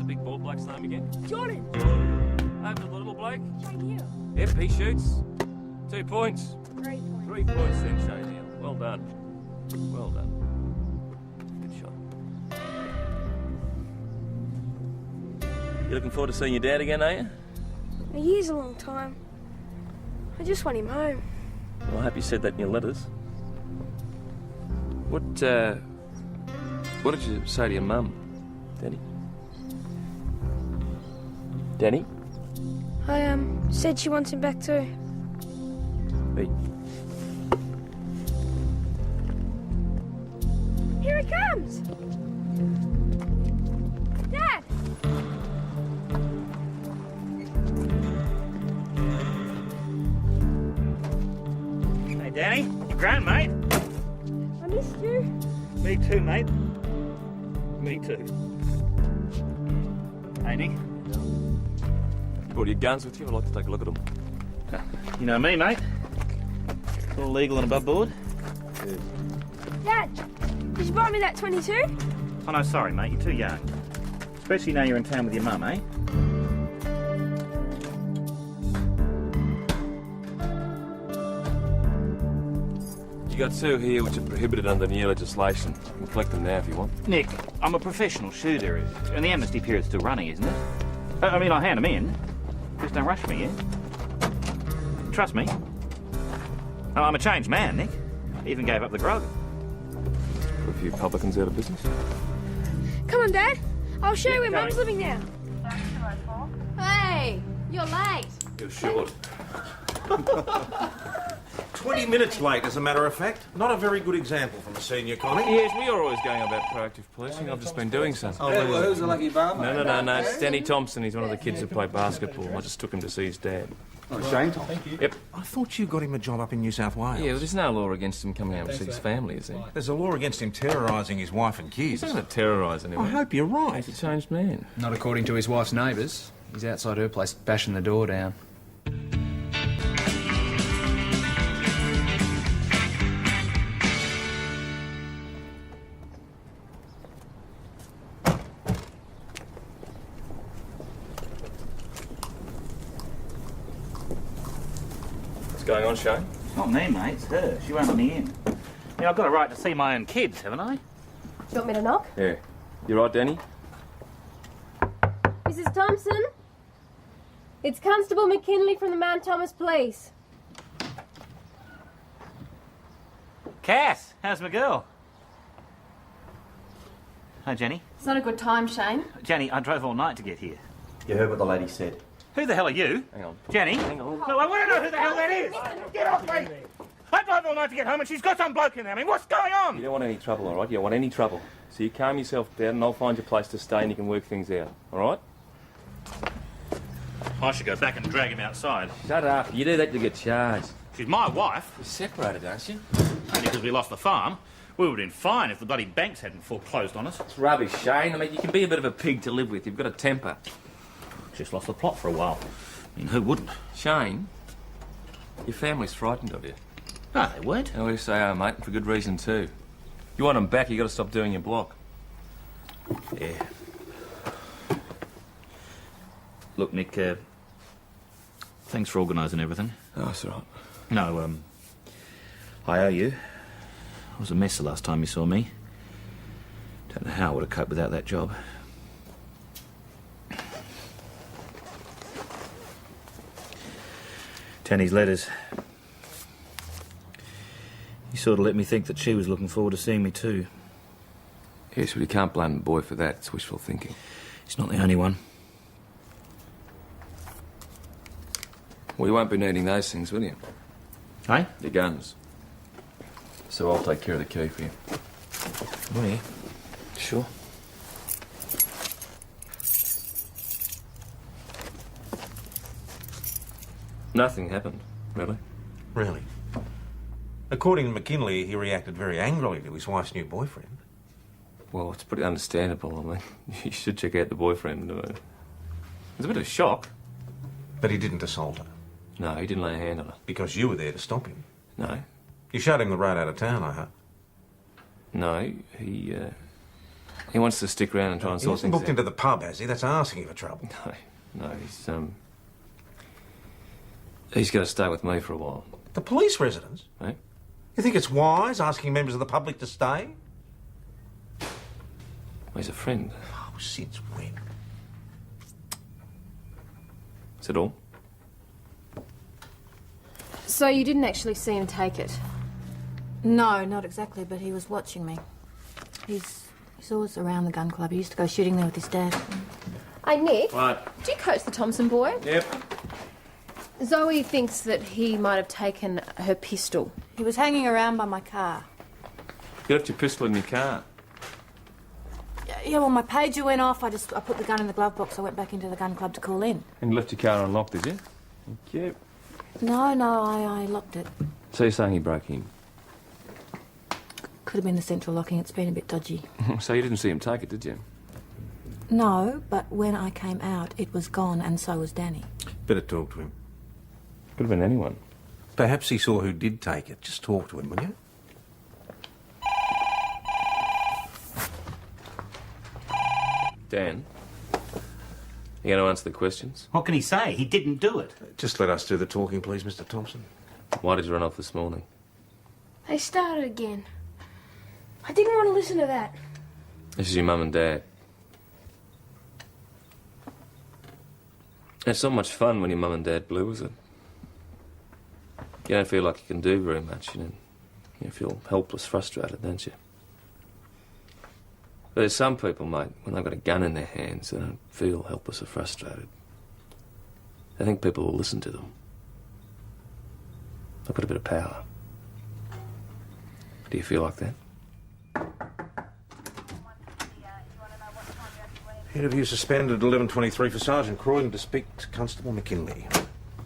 big bald bloke's name again? Jordan! Over the little bloke? Shane Hill. Yep, he shoots. 2 points. 3 points. 3 points then, Shane Hill. Well done. Well done. Good shot. You looking forward to seeing your dad again, are you? A year's a long time. I just want him home. Well, I hope you said that in your letters. What did you say to your mum, Danny? Danny? I said she wants him back too. Hey. Here he comes! Dad! Hey, Danny. You grown, mate? I missed you. Me too, mate. Me too. Hey, Nick. You brought your guns with you? I'd like to take a look at them. You know me, mate. All legal and above board. Dad, did you buy me that 22? Oh, no, sorry, mate. You're too young. Especially now you're in town with your mum, eh? You got 2 here which are prohibited under new legislation. You can collect them now if you want. Nick, I'm a professional shooter, and the amnesty period's still running, isn't it? I mean, I'll hand them in. Just don't rush me, yeah? Trust me. Oh, I'm a changed man, Nick. Even gave up the grog. Put a few publicans out of business. Come on, Dad. I'll show you where Going. Mum's living now. Hey, you're late. You're short. 20 minutes late, as a matter of fact. Not a very good example from a senior colleague. Yes, we are always going about proactive policing. I've just been doing so. Well, who's the lucky barman? No. It's Danny Thompson. He's one of the kids who play basketball. I just took him to see his dad. Oh, Shane Thompson. Yep. I thought you got him a job up in New South Wales. Yeah, but there's no law against him coming out and see his family, is there? There's a law against him terrorising his wife and kids. He's not going to terrorise anyone. I hope you're right. He's a changed man. Not according to his wife's neighbours. He's outside her place bashing the door down. What's going on, Shane? Not me, mate. It's her. She won't let me in. Yeah, I've got a right to see my own kids, haven't I? Do you want me to knock? Yeah. You right, Danny? Mrs. Thompson? It's Constable McKinley from the Mount Thomas Police. Cass, how's my girl? Hi, Jenny. It's not a good time, Shane. Jenny, I drove all night to get here. You heard what the lady said. Who the hell are you? Hang on. Jenny? Hang on. No, I want to know who the hell that is! Get off me! I drove all night to get home and she's got some bloke in there. I mean, what's going on? You don't want any trouble, all right? You don't want any trouble. So you calm yourself down and I'll find you a place to stay and you can work things out, all right? I should go back and drag him outside. Shut up. You do that, you get charged. She's my wife. You're separated, aren't you? Only because we lost the farm. We would have been fine if the bloody banks hadn't foreclosed on us. It's rubbish, Shane. I mean, you can be a bit of a pig to live with. You've got a temper. Just lost the plot for a while. I mean, who wouldn't? Shane, your family's frightened of you. No, they weren't. Oh, yes, they are, mate, for good reason, too. You want them back, you got to stop doing your block. Yeah. Look, Nick, thanks for organising everything. Oh, that's all right. No, I owe you. It was a mess the last time you saw me. Don't know how I would have coped without that job. Tanny's letters. He sort of let me think that she was looking forward to seeing me too. Yes, well, you can't blame the boy for that. It's wishful thinking. He's not the only one. Well, you won't be needing those things, will you? Hey? Your guns. So I'll take care of the key for you. Oh, yeah. Sure. Nothing happened, really. Really? According to McKinley, he reacted very angrily to his wife's new boyfriend. Well, it's pretty understandable. I mean, you should check out the boyfriend. It was a bit of a shock. But he didn't assault her. No, he didn't lay a hand on her. Because you were there to stop him. No. You showed him the road out of town, I hope. No, he He wants to stick around and try and He sort hasn't things booked out. into the pub, has he? That's asking for trouble. No, he's got to stay with me for a while. The police residence? Eh? You think it's wise asking members of the public to stay? He's a friend. Oh, since when? Is it all? So you didn't actually see him take it? No, not exactly, but he was watching me. He's always around the gun club. He used to go shooting there with his dad. Hey, Nick. What? Do you coach the Thompson boy? Yep. Zoe thinks that he might have taken her pistol. He was hanging around by my car. You left your pistol in your car. Yeah, well, my pager went off. I put the gun in the glove box. I went back into the gun club to call in. And you left your car unlocked, did you? Thank you. No, I locked it. So you're saying he broke in? Could have been the central locking. It's been a bit dodgy. So you didn't see him take it, did you? No, but when I came out, it was gone, and so was Danny. Better talk to him. Could have been anyone. Perhaps he saw who did take it. Just talk to him, will you? Dan, you going to answer the questions? What can he say? He didn't do it. Just let us do the talking, please, Mr. Thompson. Why did you run off this morning? They started again. I didn't want to listen to that. This is your mum and dad. It's not much fun when your mum and dad blue, is it? You don't feel like you can do very much, you know. You feel helpless, frustrated, don't you? But there's some people, mate, when they've got a gun in their hands, they don't feel helpless or frustrated. They think people will listen to them. They've got a bit of power. Do you feel like that? Interview suspended at 11:23 for Sergeant Croydon to speak to Constable McKinley.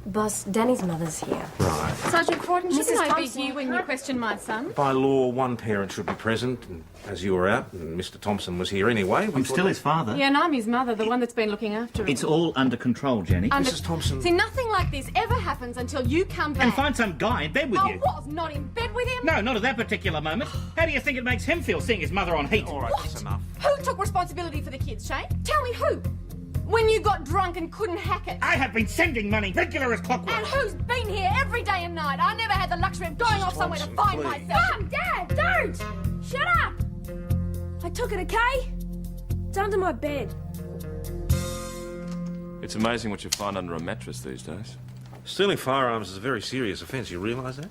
Boss, Danny's mother's here. Right. Sergeant Croydon, shouldn't Mrs. I be Thompson, here when you question my son? By law, one parent should be present, and as you were out, and Mr. Thompson was here anyway... I'm still his father. Yeah, and I'm his mother, the one that's been looking after him. It's all under control, Jenny. Mrs. Thompson... See, nothing like this ever happens until you come back. And find some guy in bed with I you. was not in bed with him. No, not at that particular moment. How do you think it makes him feel seeing his mother on heat? All right, that's enough. Who took responsibility for the kids, Shane? Tell me who. When you got drunk and couldn't hack it. I have been sending money regular as clockwork. And who's been here every day and night? I never had the luxury of going off somewhere to find please. myself. Mum, Dad, don't! Shut up! I took it, okay? It's under my bed. It's amazing what you find under a mattress these days. Stealing firearms is a very serious offence, you realise that?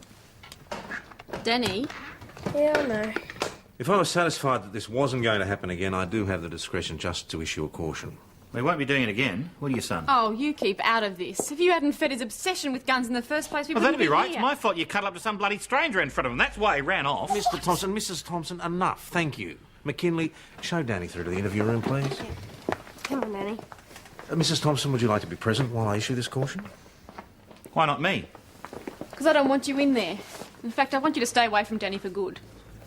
Danny? Yeah, I know. If I was satisfied that this wasn't going to happen again, I do have the discretion just to issue a caution. We won't be doing it again, will you, son? Oh, you keep out of this. If you hadn't fed his obsession with guns in the first place, we Well, wouldn't that'd be right. here. It's my fault you cuddled up to some bloody stranger in front of him. That's why he ran off. Mr. Thompson, Mrs. Thompson, enough, thank you. McKinley, show Danny through to the interview room, please. Come on, Nanny. Mrs. Thompson, would you like to be present while I issue this caution? Why not me? Because I don't want you in there. In fact, I want you to stay away from Danny for good.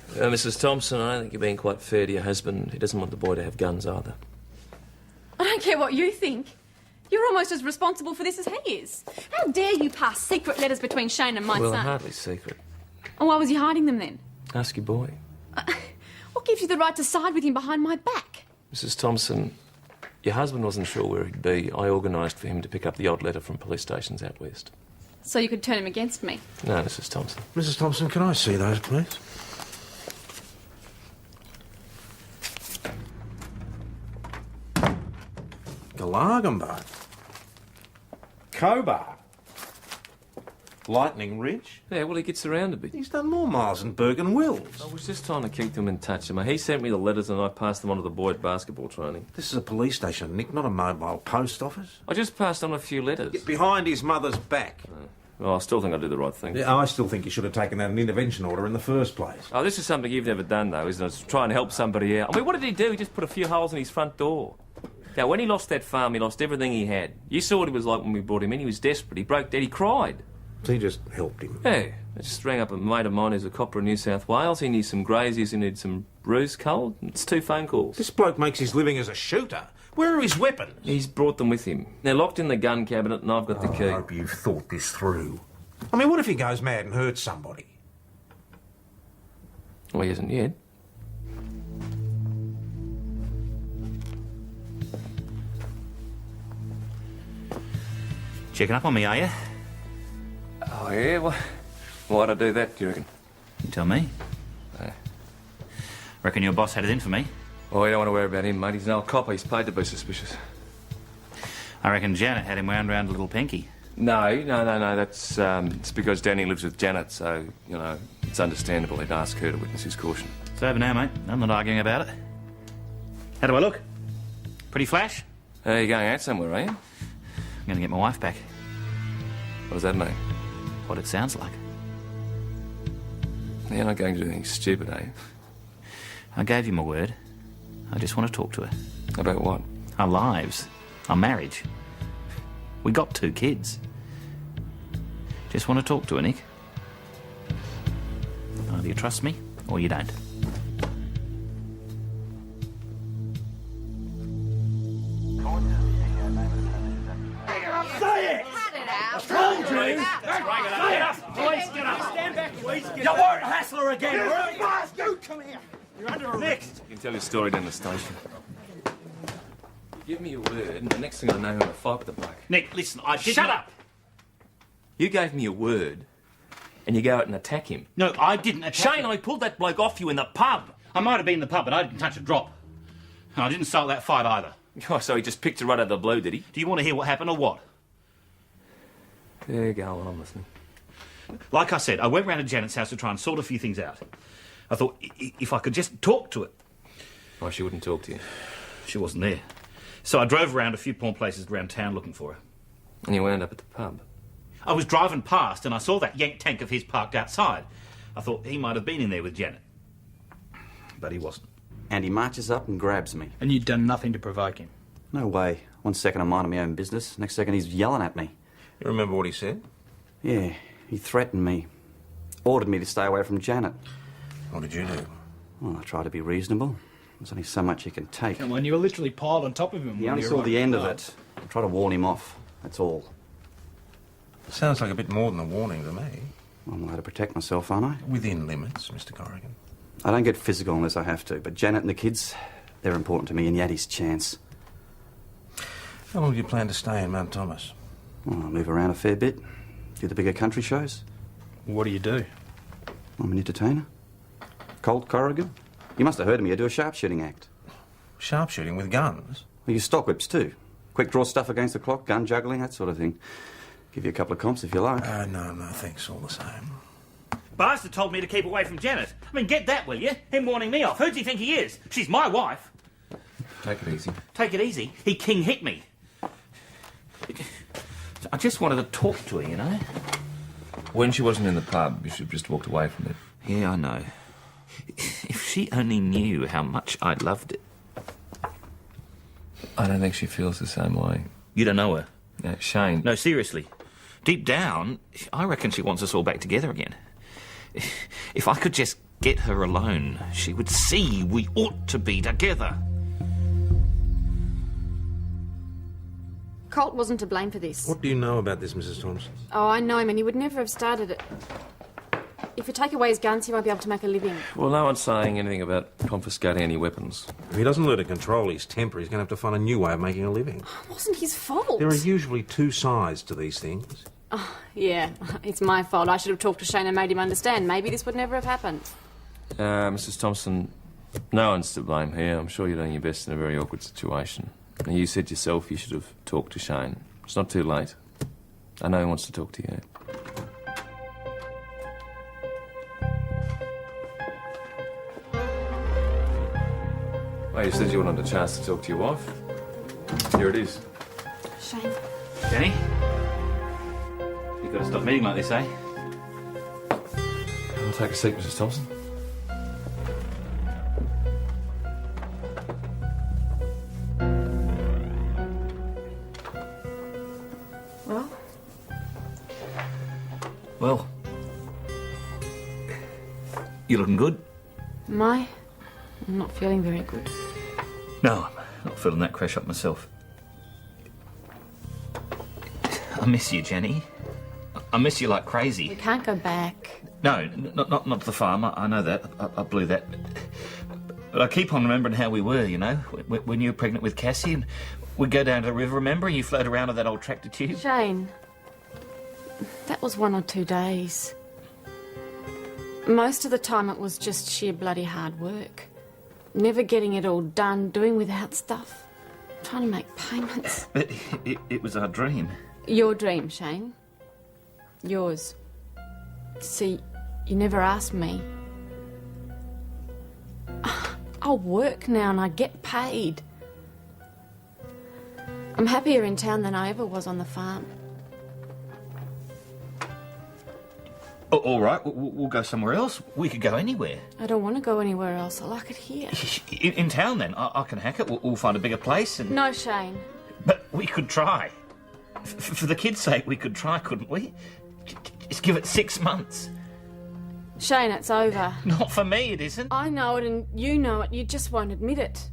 Mrs. Thompson, I don't think you're being quite fair to your husband. He doesn't want the boy to have guns either. I don't care what you think. You're almost as responsible for this as he is. How dare you pass secret letters between Shane and my Well, son? hardly secret. And why was he hiding them then? Ask your boy. What gives you the right to side with him behind my back? Mrs. Thompson, your husband wasn't sure where he'd be. I organised for him to pick up the odd letter from police stations out west. So you could turn him against me. No, Mrs. Thompson. Mrs. Thompson, can I see those, please? Galargambar. Cobar. Lightning Ridge. Yeah, well, he gets around a bit. He's done more miles than Bergen Wills. I was just trying to keep them in touch. He sent me the letters and I passed them on to the boy at basketball training. This is a police station, Nick, not a mobile post office. I just passed on a few letters. Get behind his mother's back. Well, I still think I do the right thing. Yeah, I still think you should have taken out an intervention order in the first place. Oh, this is something you've never done, though, isn't it? It's trying to help somebody out. I mean, what did he do? He just put a few holes in his front door. Now, when he lost that farm, he lost everything he had. You saw what he was like when we brought him in. He was desperate. He broke dead. He cried. So you just helped him. Hey, I just rang up a mate of mine who's a copper in New South Wales. He needs some graziers, he needs some ruse culled. It's 2 phone calls. This bloke makes his living as a shooter. Where are his weapons? He's brought them with him. They're locked in the gun cabinet and I've got the key. I hope you've thought this through. I mean, what if he goes mad and hurts somebody? Well, he hasn't yet. Checking up on me, are you? Oh, yeah? Well, why'd I do that, do you reckon? You tell me. Reckon your boss had it in for me? Oh, you don't want to worry about him, mate. He's an old copper. He's paid to be suspicious. I reckon Janet had him wound round a little pinky. No. That's, it's because Danny lives with Janet, so, you know, it's understandable he'd ask her to witness his caution. It's over now, mate. I'm not arguing about it. How do I look? Pretty flash? You're going out somewhere, are you? I'm going to get my wife back. What does that mean? What it sounds like. You're not going to do anything stupid, are you? I gave you my word. I just want to talk to her. About what? Our lives. Our marriage. We got 2 kids. Just want to talk to her, Nick. Either you trust me, or you don't. Say it! I told you! Stand back, please. You won't hassle her again, all right? You come here. You're under arrest. You can tell your story down the station. Give me your word, and the next thing I know, I'm going to fight with the bloke. Nick, listen, I did Shut not... up! You gave me your word, and you go out and attack him. No, I didn't attack Shane, him. I pulled that bloke off you in the pub. I might have been in the pub, but I didn't touch a drop. And I didn't start that fight either. Oh, so he just picked it right out of the blue, did he? Do you want to hear what happened or what? There you go, I'm listening. Like I said, I went round to Janet's house to try and sort a few things out. I thought, if I could just talk to her. Why, she wouldn't talk to you? She wasn't there. So I drove around a few pawn places around town looking for her. And you wound up at the pub? I was driving past and I saw that yank tank of his parked outside. I thought he might have been in there with Janet. But he wasn't. And he marches up and grabs me. And you'd done nothing to provoke him? No way. One second I'm minding my own business, next second he's yelling at me. You remember what he said? Yeah, he threatened me. Ordered me to stay away from Janet. What did you do? Well, I tried to be reasonable. There's only so much you can take. Come on, you were literally piled on top of him. He only saw the end of it. I tried to warn him off, that's all. Sounds like a bit more than a warning to me. I'm allowed to protect myself, aren't I? Within limits, Mr. Corrigan. I don't get physical unless I have to, but Janet and the kids, they're important to me, and Yaddy's chance. How long do you plan to stay in Mount Thomas? Well, I move around a fair bit. Do the bigger country shows. What do you do? I'm an entertainer. Colt Corrigan. You must have heard of me. I do a sharpshooting act. Sharpshooting with guns? I use stock whips too. Quick draw stuff against the clock, gun juggling, that sort of thing. Give you a couple of comps if you like. No, thanks, all the same. Bastard told me to keep away from Janet. I mean, get that, will you? Him warning me off. Who do you think he is? She's my wife. Take it easy. Take it easy. He king hit me. I just wanted to talk to her, you know? When she wasn't in the pub, you should have just walked away from it. Yeah, I know. If she only knew how much I loved it. I don't think she feels the same way. You don't know her? No, Shane. No, seriously. Deep down, I reckon she wants us all back together again. If I could just get her alone, she would see we ought to be together. Colt wasn't to blame for this. What do you know about this, Mrs. Thompson? Oh, I know him, and he would never have started it. If you take away his guns, he won't be able to make a living. Well, no one's saying anything about confiscating any weapons. If he doesn't learn to control his temper, he's going to have to find a new way of making a living. It wasn't his fault. There are usually 2 sides to these things. Oh, yeah, it's my fault. I should have talked to Shane and made him understand. Maybe this would never have happened. Mrs. Thompson, no one's to blame here. I'm sure you're doing your best in a very awkward situation. And you said yourself you should have talked to Shane. It's not too late. I know he wants to talk to you. Well, you said you wanted a chance to talk to your wife. Here it is. Shane. Jenny? You've got to stop meeting like this, eh? I'll take a seat, Mrs. Thompson. Well, you looking good? Am I? I'm not feeling very good. No, I'm not feeling that crash up myself. I miss you, Jenny. I miss you like crazy. We can't go back. No, not to the farm. I know that. I blew that. But I keep on remembering how we were, you know, when you were pregnant with Cassie and we'd go down to the river, remember? You float around on that old tractor tube. Shane, That was 1 or 2 days. Most of the time it was just sheer bloody hard work. Never getting it all done, doing without stuff. Trying to make payments. But it was our dream. Your dream, Shane. Yours. See, you never asked me. I'll work now and I get paid. I'm happier in town than I ever was on the farm. Oh, all right, we'll go somewhere else. We could go anywhere. I don't want to go anywhere else. I like it here. In town, then. I can hack it. We'll find a bigger place and... No, Shane. But we could try. For the kids' sake, we could try, couldn't we? Just give it 6 months. Shane, it's over. Not for me, it isn't. I know it and you know it. You just won't admit it.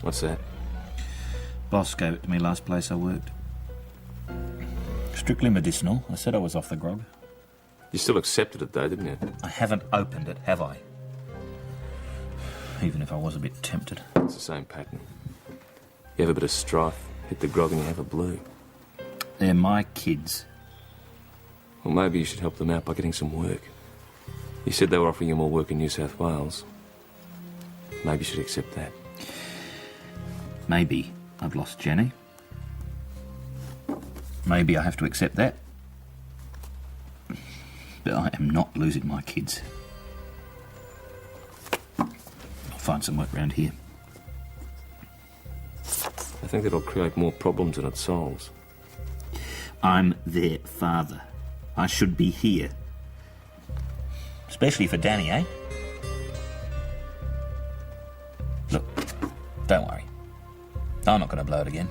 What's that? Boss gave it to me last place I worked. Strictly medicinal. I said I was off the grog. You still accepted it, though, didn't you? I haven't opened it, have I? Even if I was a bit tempted. It's the same pattern. You have a bit of strife, hit the grog and you have a blue. They're my kids. Well, maybe you should help them out by getting some work. You said they were offering you more work in New South Wales. Maybe you should accept that. Maybe I've lost Jenny. Maybe I have to accept that. But I am not losing my kids. I'll find some work around here. I think that'll create more problems than it solves. I'm their father. I should be here. Especially for Danny, eh? Look, don't worry. I'm not going to blow it again.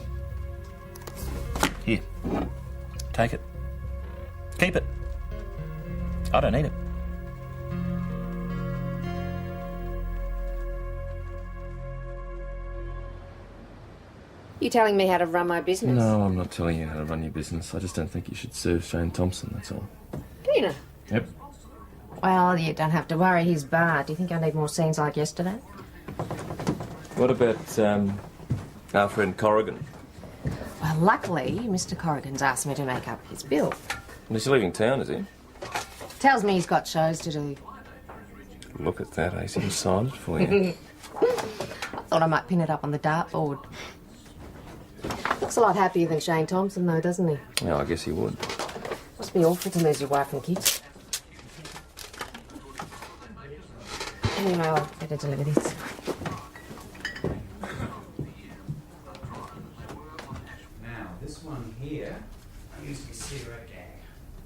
Here. Take it. Keep it. I don't need it. You telling me how to run my business? No, I'm not telling you how to run your business. I just don't think you should serve Shane Thompson, that's all. Dina? Yep. Well, you don't have to worry, he's barred. Do you think I need more scenes like yesterday? What about, our friend Corrigan? Well, luckily, Mr. Corrigan's asked me to make up his bill. He's leaving town, is he? Tells me he's got shows to do. Look at that, he's excited for you. I thought I might pin it up on the dartboard. Looks a lot happier than Shane Thompson, though, doesn't he? Yeah, I guess he would. Must be awful to lose your wife and kids. Anyway, I'll better deliver this. Now, this one here, I used to be cigarette gag.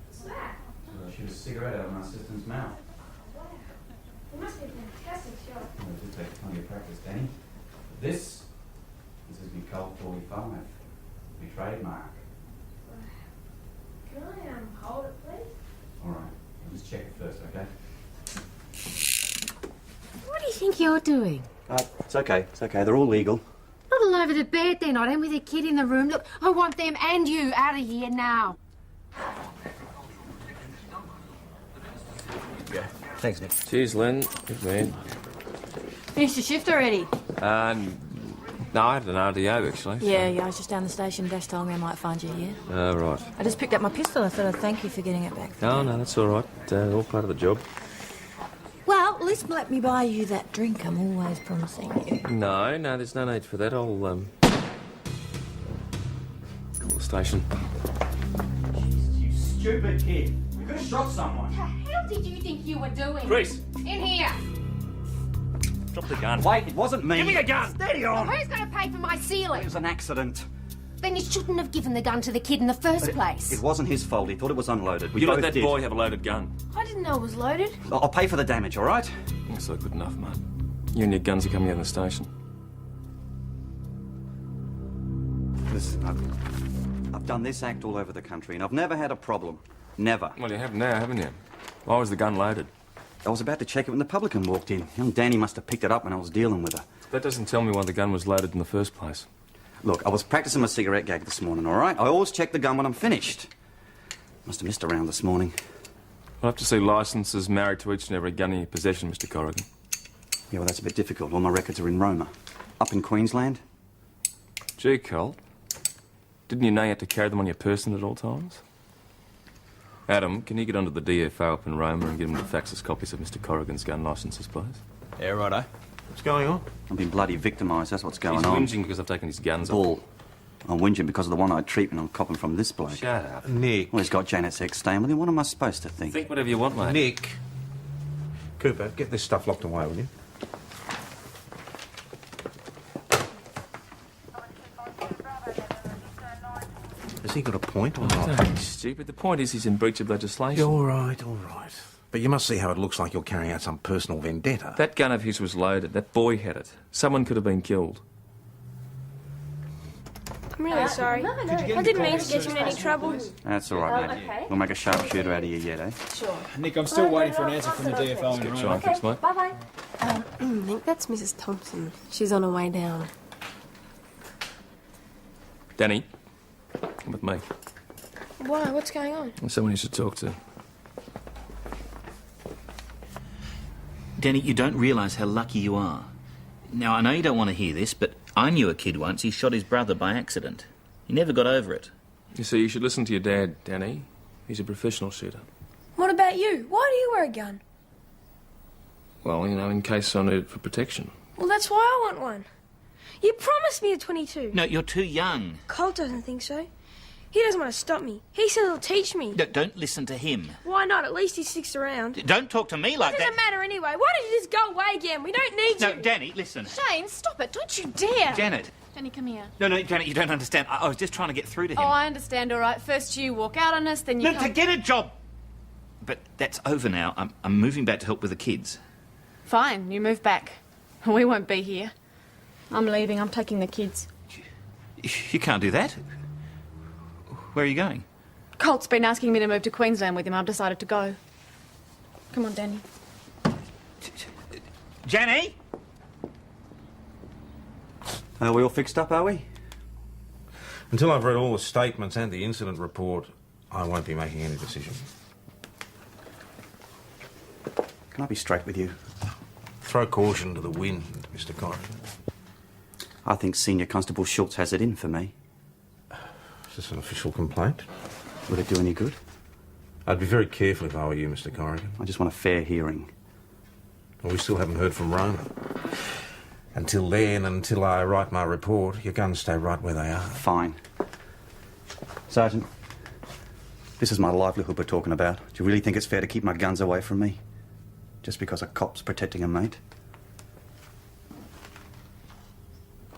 What's that? So I shoot a cigarette out of my assistant's mouth. It must be a fantastic shot. Well, it did take plenty of practice, Danny. This is my Colt 45, my trademark. Can I hold it, please? All right, I'll just check it first, okay? What do you think you're doing? It's okay, they're all legal. Not all over the bed, they're not, and with a kid in the room. Look, I want them and you out of here now. Yeah. Thanks, Nick. Cheers, Len. Good man. Finished your shift already? No, I had an RDO, actually. Yeah, I was just down the station. Dash told me I might find you here. Oh, right. I just picked up my pistol. I thought I'd thank you for getting it back. Oh, no, that's all right. All part of the job. Well, at least let me buy you that drink I'm always promising you. No, there's no need for that. I'll, call the station. You stupid kid. You could have shot someone. What the hell did you think you were doing? Chris! In here! Drop the gun. Wait, it wasn't me. Give me a gun. Steady on. Who's going to pay for my ceiling? It was an accident. Then you shouldn't have given the gun to the kid in the first place. It wasn't his fault. He thought it was unloaded. We You both let that did. boy have a loaded gun. I didn't know it was loaded. I'll pay for the damage, all right? That's not good enough, mate. You and your guns are coming out of the station. Listen, I've done this act all over the country, and I've never had a problem. Never. Well, you have now, haven't you? Why was the gun loaded? I was about to check it when the publican walked in. Young Danny must have picked it up when I was dealing with her. That doesn't tell me why the gun was loaded in the first place. Look, I was practicing my cigarette gag this morning, all right? I always check the gun when I'm finished. Must have missed a round this morning. I'll have to see licences married to each and every gun in your possession, Mr. Corrigan. Yeah, well, that's a bit difficult. All my records are in Roma. Up in Queensland. Gee, Colt. Didn't you know you had to carry them on your person at all times? Adam, can you get onto the DFO up in Roma and get them to fax us copies of Mr. Corrigan's gun licences, please? Yeah, righto. What's going on? I've been bloody victimised, that's what's going He's on. whinging because I've taken his guns off. Bull. I'm whinging because of the one-eyed treatment I'm copping from this bloke. Shut up. Nick. Well, he's got Janet's ex staying with him. What am I supposed to think? Think whatever you want, mate. Nick. Cooper, get this stuff locked away, will you? Has he got a point or not? Don't be stupid. The point is he's in breach of legislation. You're all right, all right. But you must see how it looks like you're carrying out some personal vendetta. That gun of his was loaded. That boy had it. Someone could have been killed. I'm really sorry. I didn't mean to get you in any trouble. That's all right, mate. okay. We'll make a sharpshooter out of you yet, eh? Sure. Nick, I'm still waiting for an answer from the DFO in Try Roma. and fix, mate. Bye-bye. Nick, that's Mrs. Thompson. She's on her way down. Danny, come with me. Why? What's going on? There's someone you should talk to. Danny, you don't realise how lucky you are. Now, I know you don't want to hear this, but I knew a kid once. He shot his brother by accident. He never got over it. You see, you should listen to your dad, Danny. He's a professional shooter. What about you? Why do you wear a gun? Well, you know, in case I need it for protection. Well, that's why I want one. You promised me at 22. No, you're too young. Colt doesn't think so. He doesn't want to stop me. He says he'll teach me. No, don't listen to him. Why not? At least he sticks around. Don't talk to me like It doesn't that. matter anyway. Why don't you just go away again? We don't need No, you. Danny, listen. Shane, stop it. Don't you dare. Janet. Danny, come here. No, Janet, you don't understand. I was just trying to get through to him. Oh, I understand, all right. First you walk out on us, then you No, to get a job. But that's over now. I'm moving back to help with the kids. Fine, you move back. We won't be here. I'm leaving. I'm taking the kids. You can't do that. Where are you going? Colt's been asking me to move to Queensland with him. I've decided to go. Come on, Danny. Janny? Are we all fixed up, are we? Until I've read all the statements and the incident report, I won't be making any decision. Can I be straight with you? Throw caution to the wind, Mr. Corrigan. I think Senior Constable Schultz has it in for me. Is this an official complaint? Would it do any good? I'd be very careful if I were you, Mr. Corrigan. I just want a fair hearing. Well, we still haven't heard from Roma. Until then, until I write my report, your guns stay right where they are. Fine. Sergeant, this is my livelihood we're talking about. Do you really think it's fair to keep my guns away from me? Just because a cop's protecting a mate?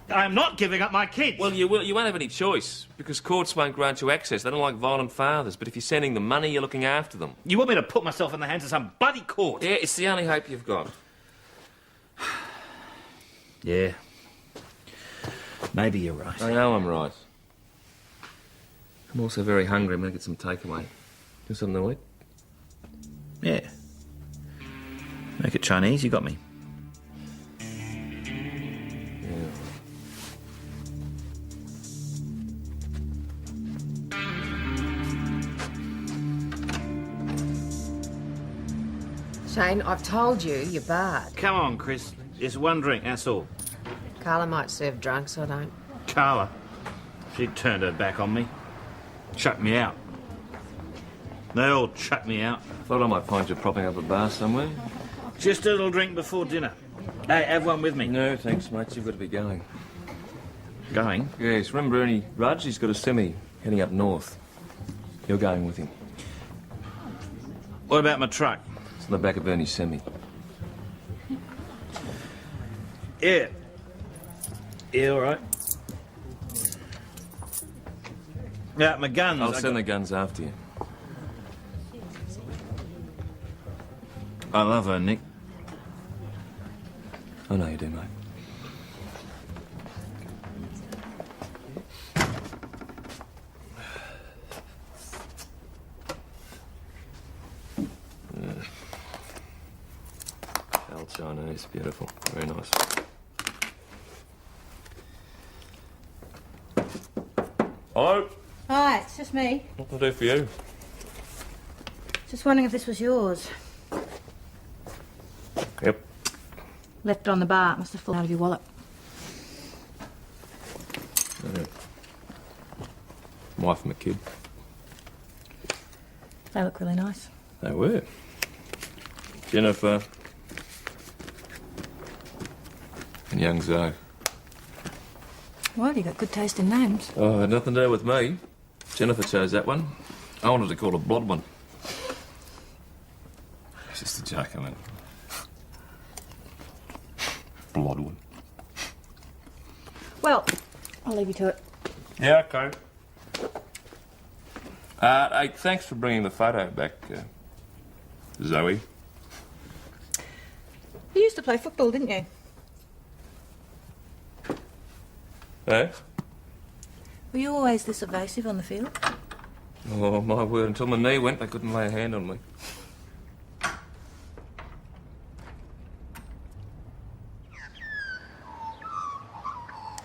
I'm not giving up my kids. Well, you won't have any choice, because courts won't grant you access. They don't like violent fathers, but if you're sending them money, you're looking after them. You want me to put myself in the hands of some bloody court? Yeah, it's the only hope you've got. Yeah. Maybe you're right. I know I'm right. I'm also very hungry. I'm going to get some takeaway. Do something to eat? Yeah. Make it Chinese, you got me. Shane, I've told you, you're barred. Come on, Chris. Just one drink, that's all. Carla might serve drunks, I don't. Carla. She turned her back on me. Chucked me out. They all chucked me out. Thought I might find you propping up a bar somewhere. Just a little drink before dinner. Hey, have one with me. No, thanks, mate. You've got to be going. Going? Yes, remember Ernie Rudge? He's got a semi heading up north. You're going with him. What about my truck? It's on the back of Ernie's semi. Yeah. Yeah, all right. Yeah, my guns. I'll send the guns after you. I love her, Nick. I know you do, mate. Yes, beautiful. Very nice. Hello? Hi, it's just me. What can I do for you? Just wondering if this was yours. Yep. Left it on the bar. It must have fallen out of your wallet. Yeah. Wife and a kid. They look really nice. They were. Jennifer. And young Zoe. Well, you got good taste in names. Oh, had nothing to do with me. Jennifer chose that one. I wanted to call it Blodman. It's just a joke, I mean. Blodman. Well, I'll leave you to it. Yeah, okay. Hey, thanks for bringing the photo back, Zoe. You used to play football, didn't you? Eh? Were you always this evasive on the field? Oh, my word, until my knee went, they couldn't lay a hand on me.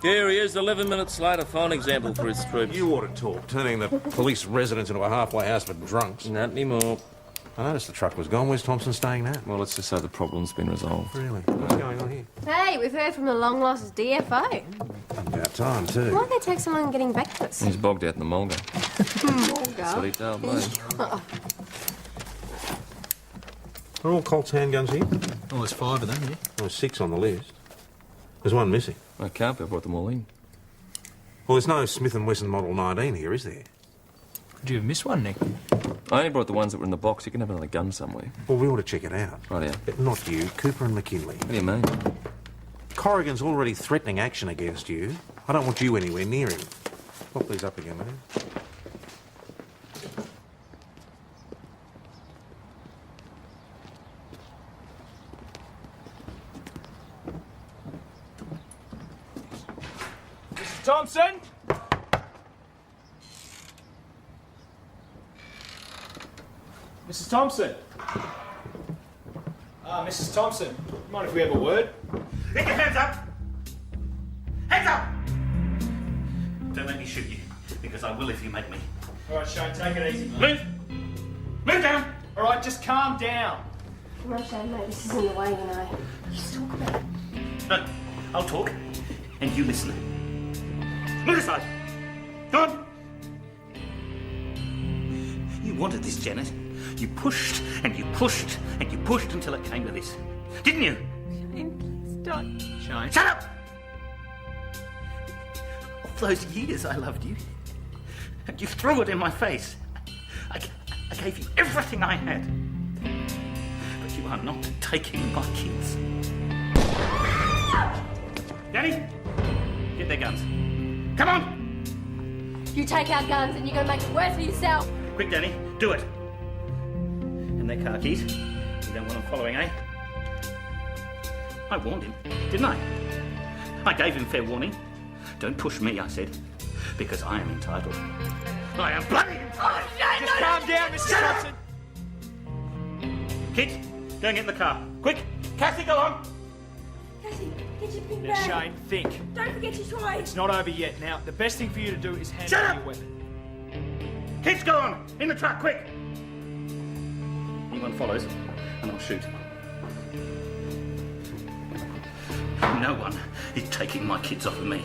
Here he is, 11 minutes later, fine example for his troops. You ought to talk, turning the police residence into a halfway house for drunks. Not anymore. I noticed the truck was gone. Where's Thompson staying now? Well, let's just say the problem's been resolved. Really? What's going on here? Hey, we've heard from the long-lost DFO. About time, too. Why'd they take so long getting back to us? He's bogged out in the mulga. That's what he told me. Are all Colt's handguns here? Oh, there's 5 of them, yeah. There's 6 on the list. There's one missing. I can't be, I brought them all in. Well, there's no Smith & Wesson Model 19 here, is there? Could you have missed one, Nick? I only brought the ones that were in the box. You can have another gun somewhere. Well, we ought to check it out. Right, yeah. Not you, Cooper and McKinley. What do you mean? Corrigan's already threatening action against you. I don't want you anywhere near him. Pop these up again, will you? Mrs. Thompson? Mrs. Thompson? Mrs. Thompson, mind if we have a word? Get your hands up! Hands up! Don't let me shoot you, because I will if you make me. All right, Shane, take it easy, mate. Move! Move down! All right, just calm down. No, Shane, mate, this is in the way, you know. Let's talk about it. No, I'll talk, and you listen. Move aside! Go on! You wanted this, Janet. You pushed, and you pushed, and you pushed until it came to this. Didn't you? Shane, please don't. Shane? Shut up! All those years I loved you, and you threw it in my face. I gave you everything I had. But you are not taking my kids. Danny, get their guns. Come on! You take our guns and you're going to make it worse for yourself. Quick, Danny, do it. And their car keys. You don't want them following, eh? I warned him, didn't I? I gave him fair warning. Don't push me, I said, because I am entitled. I am bloody entitled! Just calm down, Mrs. Thompson. Kids, go and get in the car. Quick! Cassie, go on! Cassie, get your pink Now, bag. Shane, think. Don't forget your toys. It's not over yet. Now, the best thing for you to do is hand Shut over up! your weapon. Kids, go on! In the truck, quick! Anyone follows, and I'll shoot. No one is taking my kids off of me.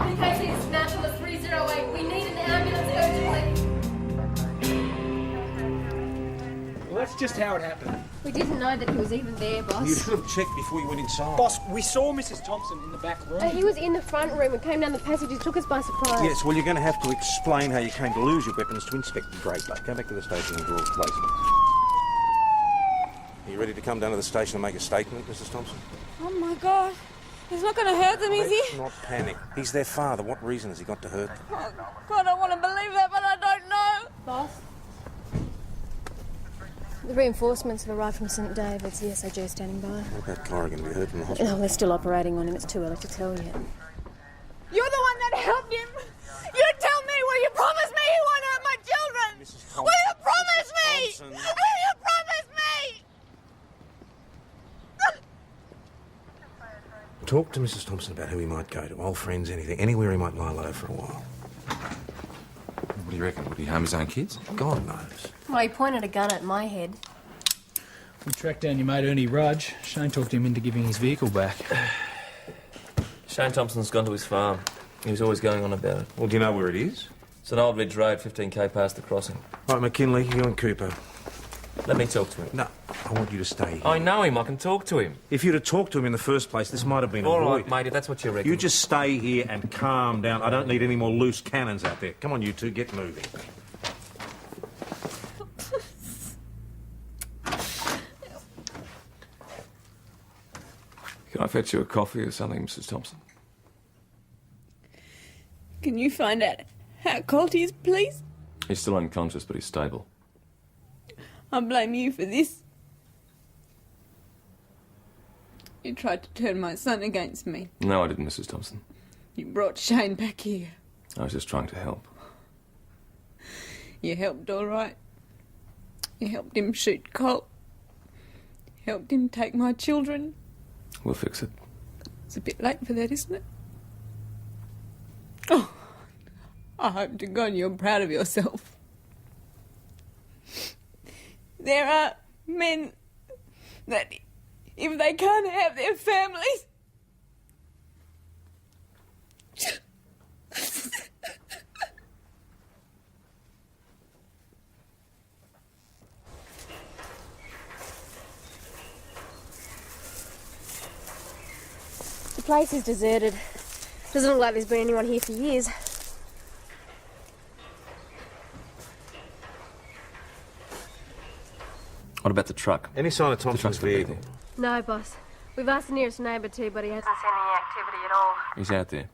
In case it's natural at 308, we need an ambulance urgently. Well, that's just how it happened. We didn't know that he was even there, boss. You should have checked before you went inside. Boss, we saw Mrs. Thompson in the back room. He was in the front room and came down the passage. He took us by surprise. Yes, well, you're going to have to explain how you came to lose your weapons to Inspector Draper. Go back to the station and draw a placement. Are you ready to come down to the station and make a statement, Mrs. Thompson? Oh my God. He's not going to hurt them, is Let's he? not panic. He's their father. What reason has he got to hurt them? Oh, God, I don't want to believe that, but I don't know. Boss? The reinforcements have arrived from St David's. The SAG standing by. What about Corrigan? We heard from the hospital. No, they're still operating on him. It's too early to tell yet. You're the one that helped him. You tell me, will you promise me you won't hurt my children? Mrs. Thompson. Will you promise me? Thompson. Will you promise me? Talk to Mrs. Thompson about who he might go to, old friends, anything, anywhere he might lie low for a while. What do you reckon? Would he harm his own kids? God knows. Well, he pointed a gun at my head. We tracked down your mate Ernie Rudge. Shane talked him into giving his vehicle back. Shane Thompson's gone to his farm. He was always going on about it. Well, do you know where it is? It's an old ridge road, 15k past the crossing. Right, McKinley, you and Cooper. Let me talk to him. No, I want you to stay here. I know him. I can talk to him. If you'd have talked to him in the first place, this might have been All avoided. right, mate, if that's what you reckon. You just stay here and calm down. I don't need any more loose cannons out there. Come on, you two, get moving. Can I fetch you a coffee or something, Mrs. Thompson? Can you find out how cold he is, please? He's still unconscious, but he's stable. I blame you for this. You tried to turn my son against me. No, I didn't, Mrs. Thompson. You brought Shane back here. I was just trying to help. You helped all right. You helped him shoot Colt. Helped him take my children. We'll fix it. It's a bit late for that, isn't it? Oh, I hope to God you're proud of yourself. There are men that, if they can't have their families... The place is deserted. Doesn't look like there's been anyone here for years. What about the truck? Any sign of Thompson's vehicle? No, boss. We've asked the nearest neighbour too, but he hasn't seen any activity at all. He's out there.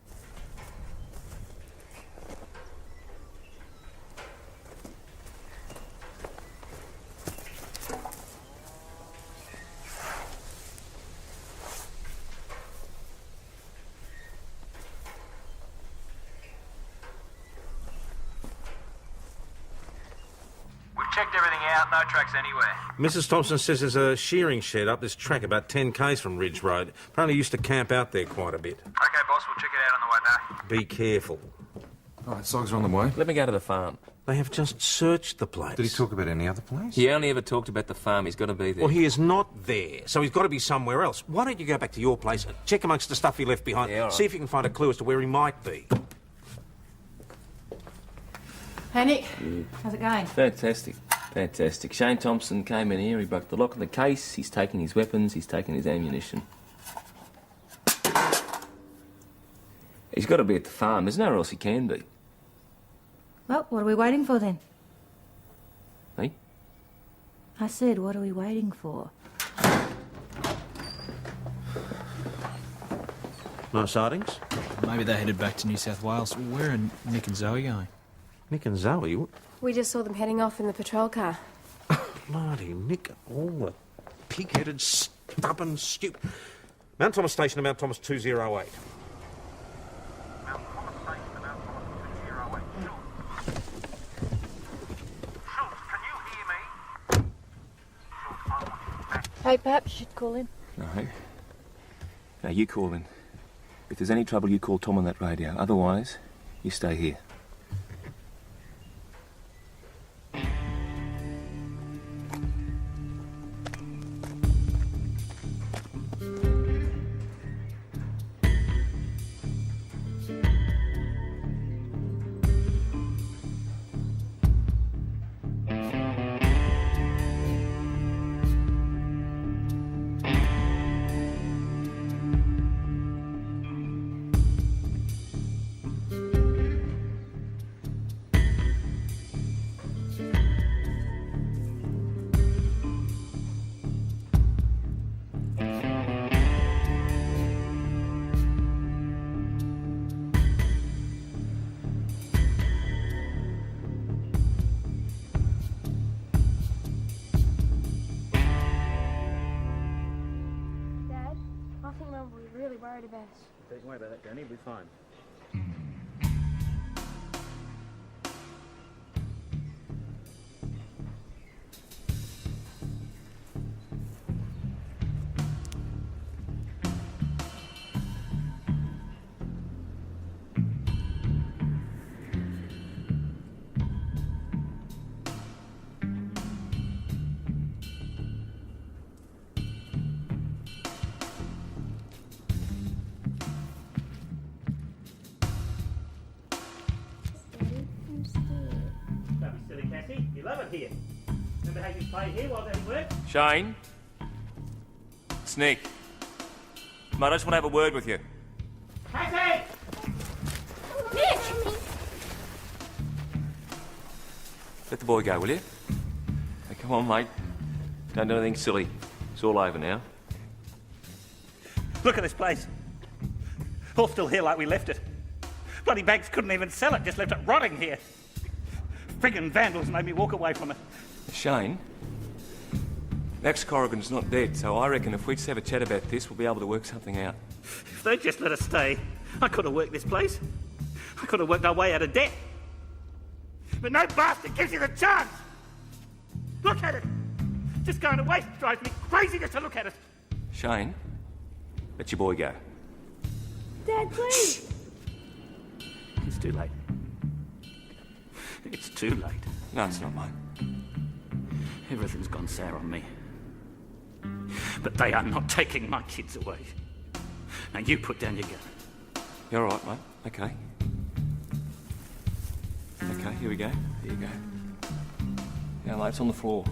Checked everything out, no tracks anywhere. Mrs. Thompson says there's a shearing shed up this track about 10 k's from Ridge Road. Apparently used to camp out there quite a bit. Okay, boss, we'll check it out on the way back. Be careful. All right, Sogs are on the way. Let me go to the farm. They have just searched the place. Did he talk about any other place? He only ever talked about the farm. He's got to be there. Well, he is not there, so he's got to be somewhere else. Why don't you go back to your place and check amongst the stuff he left behind? Yeah, all right. See if you can find a clue as to where he might be. Hey, Nick. How's it going? Fantastic. Fantastic. Shane Thompson came in here, he broke the lock of the case, he's taken his weapons, he's taken his ammunition. He's got to be at the farm. There's nowhere else he can be. Well, what are we waiting for then? Hey? I said, what are we waiting for? No sightings? Maybe they headed back to New South Wales. Where are Nick and Zoe going? Nick and Zoe? We just saw them heading off in the patrol car. Bloody Nick, all the pig-headed, stubborn, stupid... Mount Thomas Station to Mount Thomas 208. Hey, perhaps you should call in. No. Now, you call in. If there's any trouble, you call Tom on that radio. Otherwise, you stay here. Dad, I think Mum will be really worried about us. Don't worry about that, Danny. We'll be fine. Cassie. You love it here. Remember how you played here while I was at work? Shane? It's Nick. Mate, I just want to have a word with you. Cassie! Nick! Let the boy go, will you? Hey, come on, mate. Don't do anything silly. It's all over now. Look at this place. All still here like we left it. Bloody banks couldn't even sell it, just left it rotting here. Friggin' vandals made me walk away from it. Shane, Max Corrigan's not dead, so I reckon if we just have a chat about this, we'll be able to work something out. If they'd just let us stay, I could have worked this place. I could have worked our way out of debt. But no bastard gives you the chance! Look at it! Just going to waste drives me crazy just to look at it. Shane, let your boy go. Dad, please. It's too late. It's too late. No, it's not, mate. Everything's gone sour on me. But they are not taking my kids away. Now you put down your gun. You're all right, mate. Okay. Okay, here we go. Here you go. Now, mate, it's on the floor.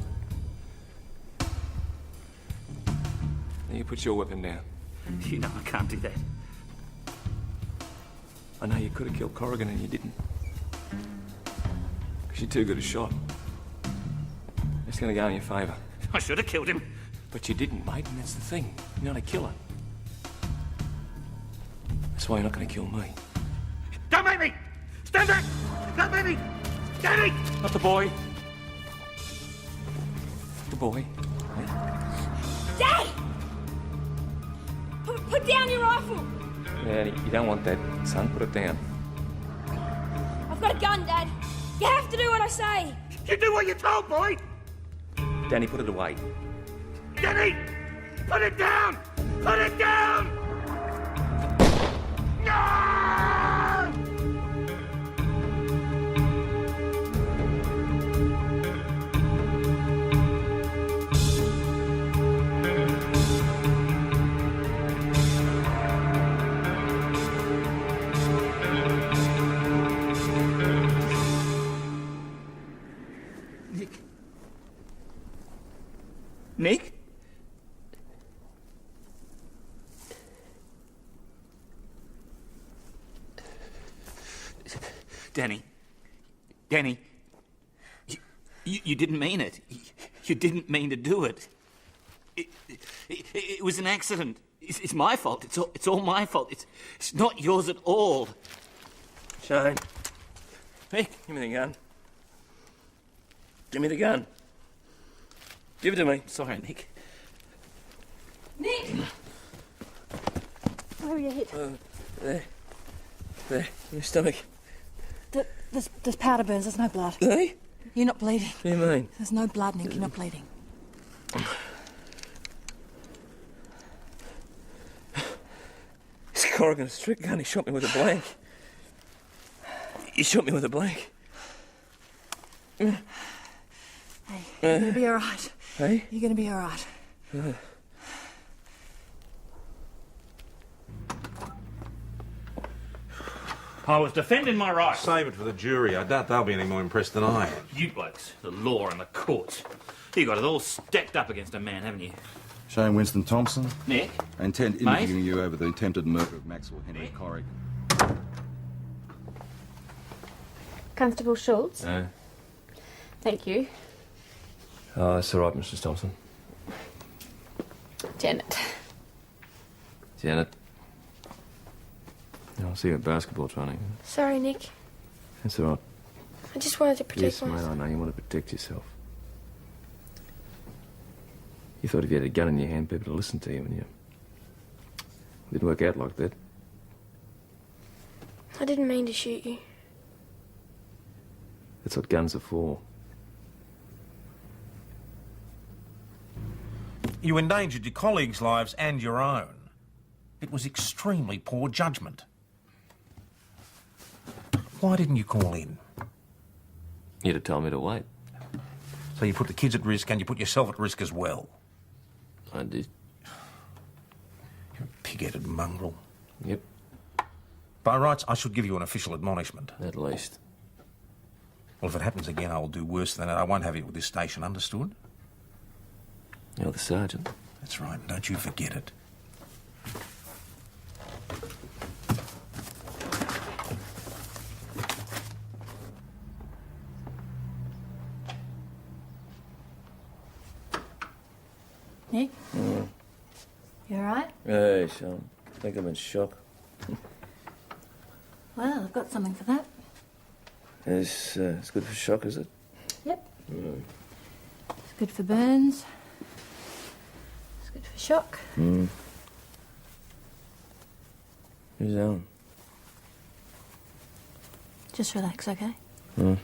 Now you put your weapon down. You know I can't do that. I know you could have killed Corrigan and you didn't. Because you're too good a shot. It's going to go in your favour. I should have killed him. But you didn't, mate, and that's the thing. You're not a killer. That's why you're not going to kill me. Don't make me! Stand back! Don't make me! Danny! Not the boy. The boy. Dad! Put down your rifle! Yeah, you don't want that, son. Put it down. I've got a gun, Dad. You have to do what I say. You do what you're told, boy! Danny, put it away. Danny! Put it down! Put it down! No! Nick? Danny, you didn't mean it. You didn't mean to do it. It was an accident. It's my fault. It's all my fault. It's not yours at all. Shane. Nick, give me the gun. Give me the gun. Give it to me. Sorry, Nick. Nick! Where are you hit? There. In your stomach. There's powder burns, there's no blood. Hey? You're not bleeding. What do you mean? There's no blood, Nick, you're not bleeding. It's Corrigan's trick gun. He shot me with a blank. He shot me with a blank. Hey, you're gonna be alright. Hey? You're gonna be alright. I was defending my rights. Save it for the jury. I doubt they'll be any more impressed than I am. You blokes, the law and the courts. You got it all stacked up against a man, haven't you? Shane Winston Thompson. Nick? I intend Mate? interviewing you over the attempted murder of Maxwell Henry Corrigan. Constable Schultz. No. Thank you. Oh, that's all right, Mrs. Thompson. Janet. Janet. I'll see you at basketball training. Sorry, Nick. That's all right. I just wanted to protect Yes, mate, myself. I know you want to protect yourself. You thought if you had a gun in your hand, people would listen to you, and you didn't work out like that. I didn't mean to shoot you. That's what guns are for. You endangered your colleagues' lives and your own. It was extremely poor judgment. Why didn't you call in? You'd have told me to wait. So you put the kids at risk and you put yourself at risk as well. I did. You're a pig-headed mongrel. Yep. By rights, I should give you an official admonishment. At least. Well, if it happens again, I will do worse than that. I won't have you with this station, understood? You're the sergeant. That's right, don't you forget it. Nick? You all right? Hey, Sean. I think I'm in shock. Well, I've got something for that. It's good for shock, is it? Yep. It's good for burns. It's good for shock. Who's Alan? Just relax, okay? Oh!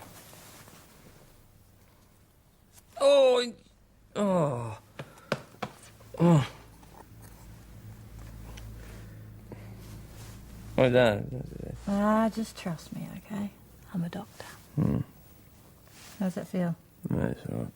Oh! Oh! Well done. Just trust me, okay? I'm a doctor. How's that feel? That's all right.